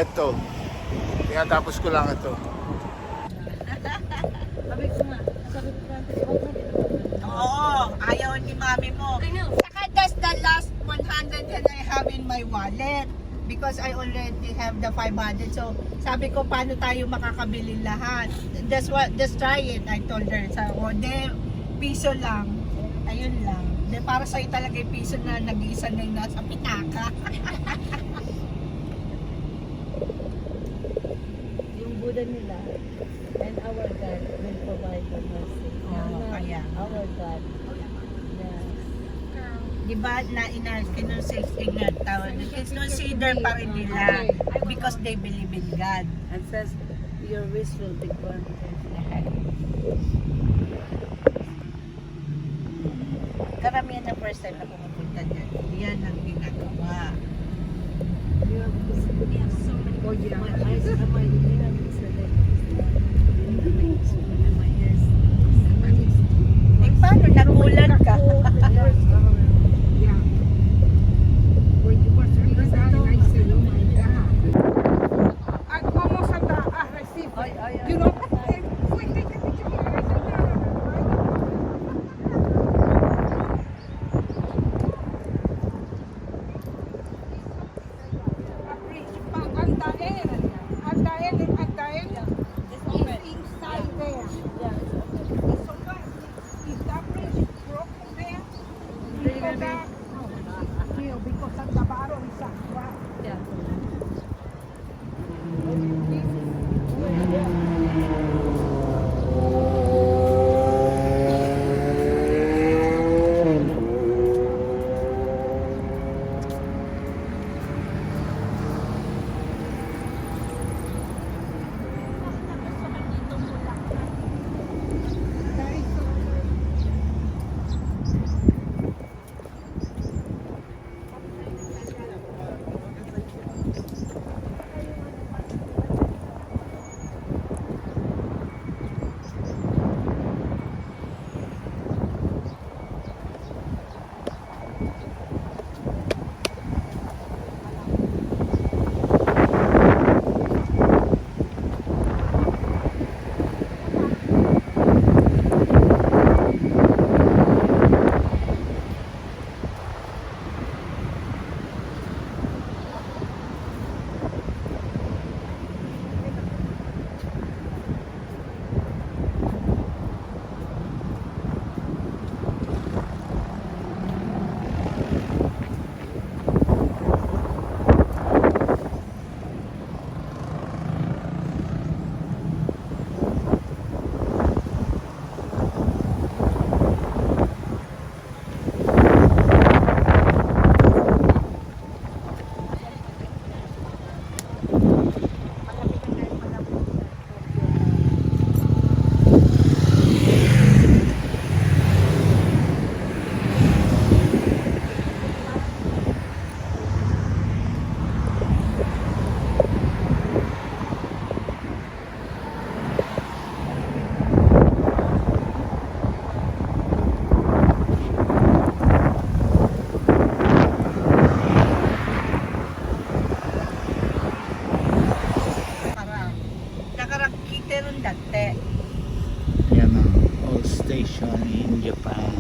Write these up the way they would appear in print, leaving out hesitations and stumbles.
Ito. Tinatapos ko lang ito. Sabi ko nga, sabi ko nga, Oo, ayaw ni mami mo. Saka that's the last 100 that I have in my wallet. Because I already have the 500. So, sabi ko, paano tayo makakabili lahat? Just try it, I told her. So, piso lang. Ayun lang. Para sa'yo talaga yung piso na nag-iisa na yung nasa pitaka. yung Buddha nila, and our God will provide for mercy. Kaya. Our God. Yeah. Diba kinonsider pa rin nila because they believe in God. And says, your wish will be granted. Karamihan na first time na pumupunta dyan. Yan ang ginagawa. Oh, yeah. My eyes are my ears. Eh, paano nagulat ka? Yan ang old station in Japan.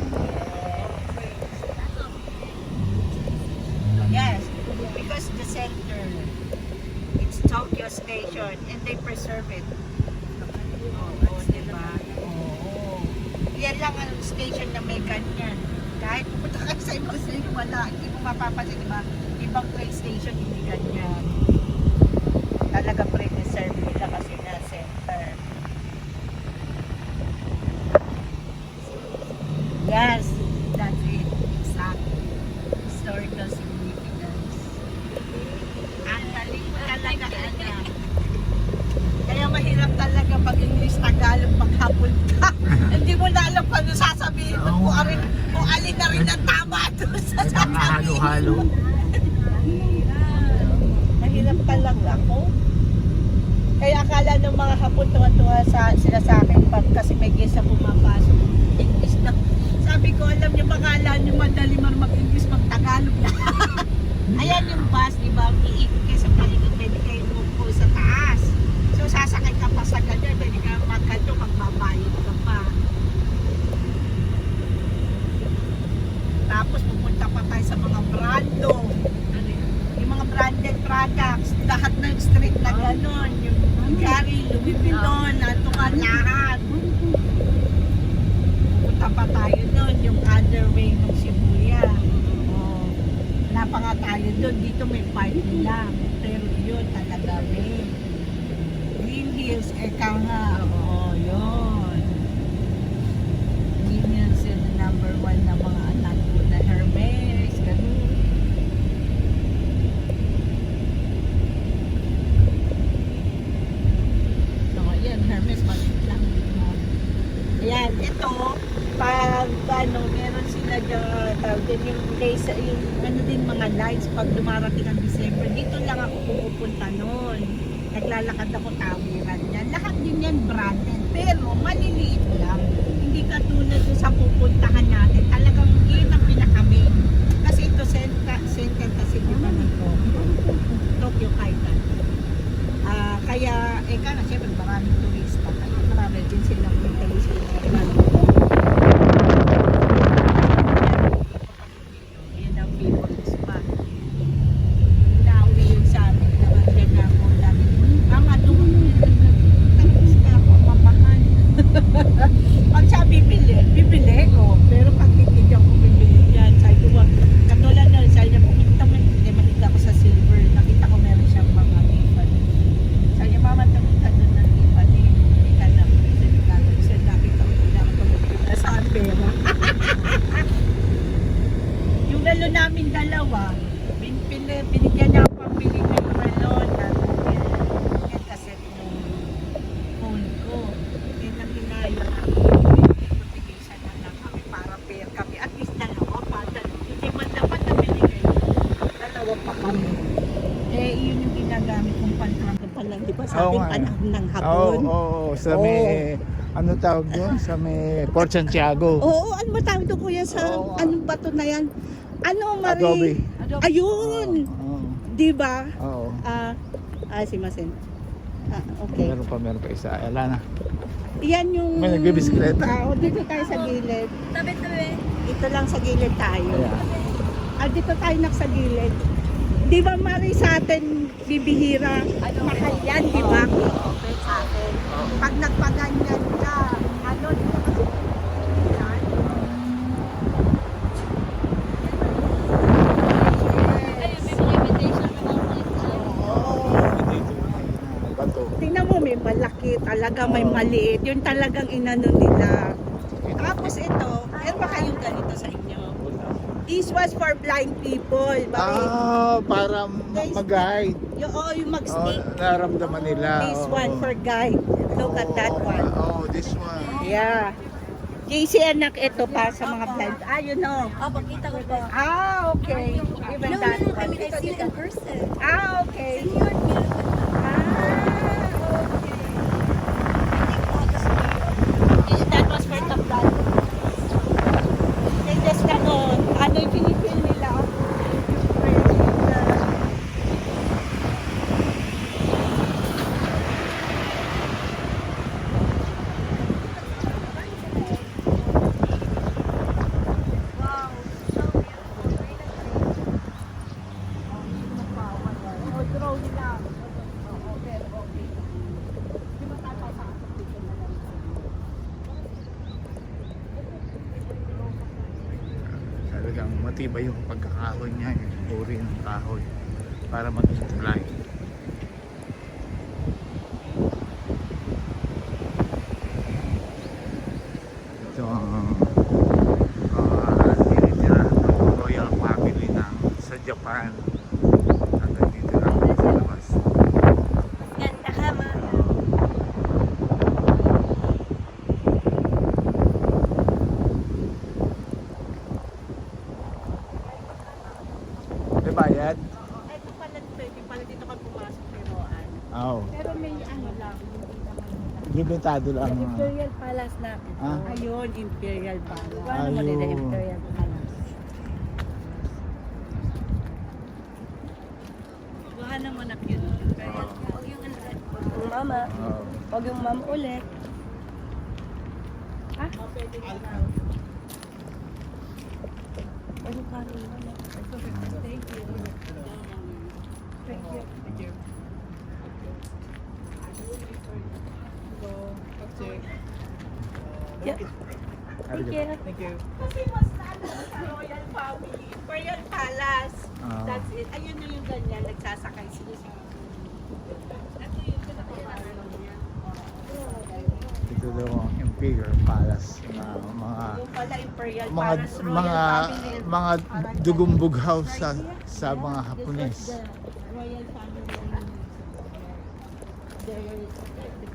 Yes, because the center, it's Tokyo Station and they preserve it. Oo, diba? Oo. Yan lang ang station na may ganyan. Kahit pupunta kayo sa ibang station, wala. Hindi mo mapapansin, diba? Ibang train station, hindi ganyan. Talaga pre-reserve nila kasi na center. Yes, that's it. Exactly. Historical significance. Ang galing mo talaga, anak. Kaya mahirap talaga mag-English, Tagalog, maghapon ka. Hindi mo na alam paano sasabihin mo kung alin na rin ang tama doon sa sasabihin. Halo-halo. Mahirap talaga ako. Kaya akala ng mga hapon tuwa-tuwa sila sa akin pag kasi may guest na pumapasok. English na. Sabi ko, alam niyo, makala niyo madali mag-English, mag-Tagalog na. Ayan yung bus, di ba? Iikot kayo sa paligid, pwede kayo doon dito may parking lang. Pero yun talaga may Green Hills, eka nga, oo, yun. Green Hills yun ang number 1 na mga anak ko na Hermes, ganun. So, yan, Hermes, maliit lang. Ayan, ito, pag ano, meron sila dyan, tawag din yung place, yung ano din mga lights, pag dumarating ang December, dito lang ako pumupunta noon. Naglalakad ako tawiran yan. Lahat din yan branded, pero maliliit lang. Hindi katulad doon sa pupuntahan natin. Talagang yun ang pinaka-main. Kasi ito, center kasi dito nito. Tokyo Kaitan. Kaya, eka na, syempre maraming turista. Kaya marami din silang turista. Yan ang people's spot. Nauwi yun sa amin. Nakagyan na ako lagi. Ama, tapos ka ako, mamahan. Pag siya bibili ko. Pero pag titigyan ko bibili yan, sabi ko, katulad na, sabi niya, pumunta mo, hindi mahiga ako sa silver. Nakita ko meron siyang mga Tiffany. Sabi niya, mama, tanong ka doon ng Tiffany. Hindi ka na, kasi nakita ko na ako tumutulong sa pera. Yung relo namin dalawa, binigyan niya ako pambili ng relo na yan kasi nung phone ko. Yan ang hinaya na notification na lang kami para pair kami. At least dalawa pa. Hindi man dapat na binigay. Dalawa pa kami. Eh, yun yung ginagamit kong pantranto pa lang. Di ba sa ating anak ng hapon? Oo, sa may, ano tawag doon? Sa may Port Santiago. Oo, ano ba tawag doon kuya sa Oo. anong bato na yan? Ano, Adobe. Marie? Ayun! Oo. Di ba? Oo. Simasen. Okay. Meron pa isa. Wala na. Yan yung... May nagbibisikleta. Dito tayo sa gilid. Tabi-tabi. Dito lang sa gilid tayo. Ayan. Dito tayo sa gilid. Di ba Marie sa atin bibihira? Mahal yan, di ba? Sa atin. Pag nagpaganyan ka, ano, dito kasi yan. Ayun, may mga invitation na Dito may bato. Tingnan mo, may malaki talaga, may maliit. Yun talagang inano nila. Tapos ito, meron ba kayong ganito sa inyo? This was for blind people. Para mag-guide. Yung mag-stick. Naramdaman nila. This Oo. one for guide. Look at that one. Oh, this one. Yeah. JC anak, ito pa sa mga blind. You know. Pakita ko pa. Okay. Even that I one. mean, I see it in person. Okay. Senior, Okay. That was for the blind. They just ano yung pinipil nila. Wow, so beautiful. Drone lang. Okay. Di ba tatapos dito na lang? Talagang matibay yung pagkakahoy niya, yung uri ng kahoy para maging tulay. Ito ang tinitira ng royal family ng sa Japan. Hanggang dito lang sa labas. ganda ka, ma. May bayad? Ito pala dito ka pumasok pero Oo. pero may ano lang, hindi naman Limitado lang. Imperial Palace na. Ah? ayun, Imperial Palace. Paano mo nila Ayun. Imperial Palace? Buhan naman na yun. Oo. Huwag yung mama. Oo. Huwag yung mama ulit. Pwede na lang. Huwag yung karin mo. Thank you. Thank you. Thank you. Yeah. Arigato. Thank you. Kasi mas Royal family. Royal Palace. Ah. That's it. Ayun na yung ganyan. Nagsasakay sila sa Ito daw ang Imperial Palace na mga yung pala Imperial mga Palace. Royal mga family. mga dugumbughaw sa mga Hapones. The royal family. The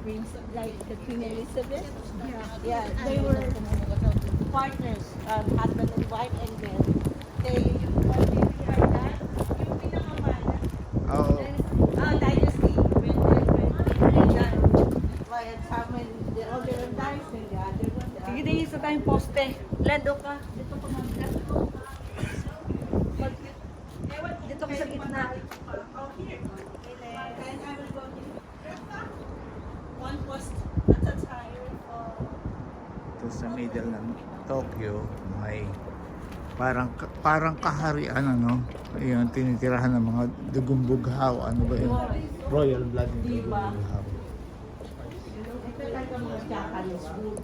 Queen, like the Queen Elizabeth. Yeah, they were partners, husband and wife, and then they, what did you write that? Yung pinakamalas. Oh, Dynasty. When royal family, the older one dies, and the other one. Sige din isa tayong poste. Lando ka. Dito ka ma'am. Dito ka sa gitna. Oh, here. Then I will go here. One post at a time. ito sa middle ng Tokyo may parang kaharian ano. Ayun, tinitirahan ng mga dugumbughaw. Ano ba yun? Royal blood yung dugumbughaw. Ito talaga mga Japanese food.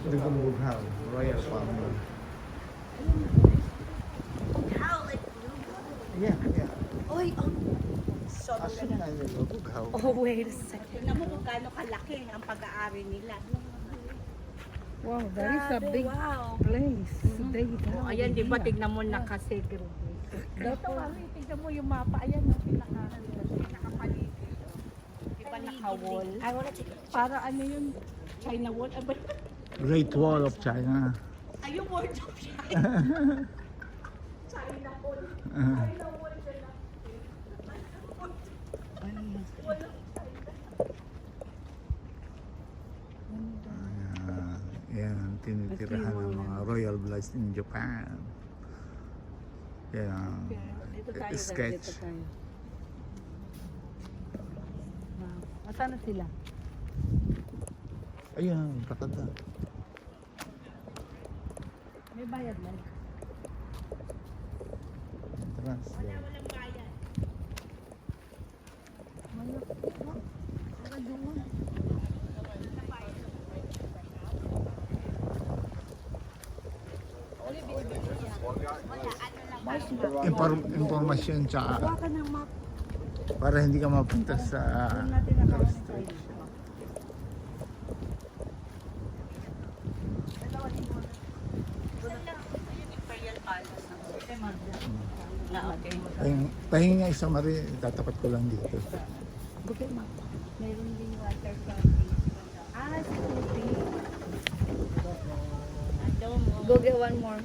Dugumbughaw, royal family. How like Yeah. Oy, oh. sobrang Asan na yung dugumbughaw? Oh, wait a second. Tingnan mo kung gaano kalaki ang pag-aari nila. Wow, that is a big place. Oh, ayan, di ba, tignan mo nakasegregate. Ito, mami, tignan mo yung mapa. Ayan, no, pinakapaligid. Di ba naka-wall? Para ano yun? China wall? Aba, Great Wall of China. ay, yung wall of China. China wall. China wall dyan lang. Wall of Yan ang tinitirahan ng mga royal bloods in Japan. Yan ang sketch. Wow. Asan na sila? Ayun, kakada. May bayad man. Entrance. walang bayan. Informasyon tsaka Kuha ka ng map. para hindi ka mapunta sa Doon natin nakakasay. Imperial Palace. Okay. pahinga isang mari, tatapat ko lang dito. Bukit map. Meron din water fountain. Ah, sige. Adomo. Go get one more.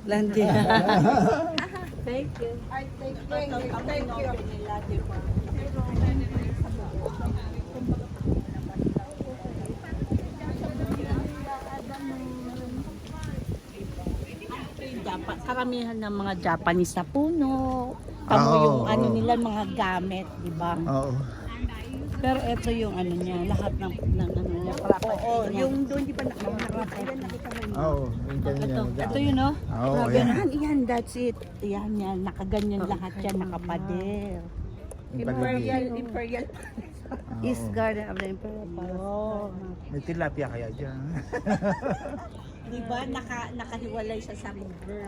Landi. Thank you. Ay, thank you. Thank you. Nila, di ba? Karamihan ng mga Japanese na puno. Tamo Oo, yung ano oo. nila, mga gamit, di ba? Oo. Pero ito yung ano niya, lahat ng ano niya. Oo, yung doon di ba nakaharap? Ayan, nakita mo yun. Oo, yung kanina. Ito yun, no? Oo, Grabe yan. yan. Yan, that's it. Yan, yan. Nakaganyan lahat yan, nakapader. Yung paligid. Imperial. Oo. East Garden of the Imperial Palace. Oh. May tilapia kaya dyan. Di ba, nakahiwalay siya sa river.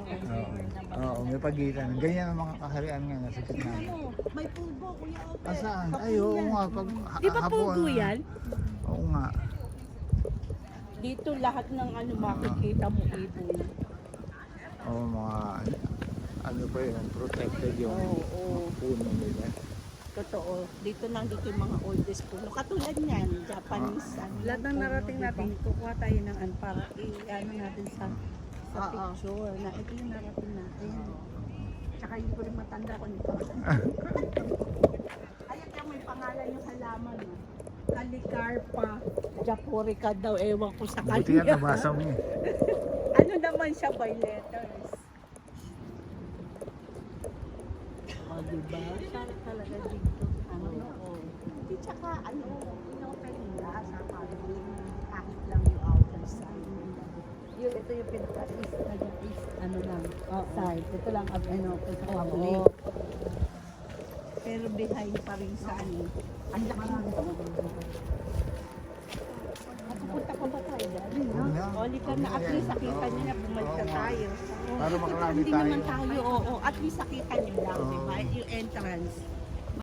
Oo, may pagitan. Ganyan ang mga kaharian nga nasa gitna. Ano, may pulbo, Kuya Ope. Asaan? Ay, oo nga. Pag, Di ba hapon, pugo yan? Oo nga. Dito lahat ng ano makikita mo ibon. Oo, mga ano pa yun, protected yung Oo. mga puno nila. Totoo. Dito dito yung mga oldest puno. Katulad niyan, Japanese. ano, Lahat ng puno, narating di ba? natin, kukuha tayo ng ano para i-ano natin sa Oo. picture na ito yung narating natin. Tsaka hindi ko rin matanda kung ito. Ayan ka, may pangalan yung halaman. Calicarpa japorica daw. Ewan ko sa Buti yan, kanya. nabasa mo. Ano naman siya by letters? O, diba? Sana talaga dito. Ano, oo. Hindi, tsaka ano, inopen nila sa family. Kahit lang yung outer side. Yung ito yung pinaka-east na yung east, ano lang, side. Ito lang, ano, pinaka-family. Oo. Pero behind pa rin sa ano. Ang laki nito. Pupunta pa ba tayo dyan? Yun nga. Oli ka na, at least nakita niyo na bumalik na Oo. tayo. Para makarami Hindi tayo. naman tayo, oo. At least nakita niyo lang, Oo. di ba? Yung entrance.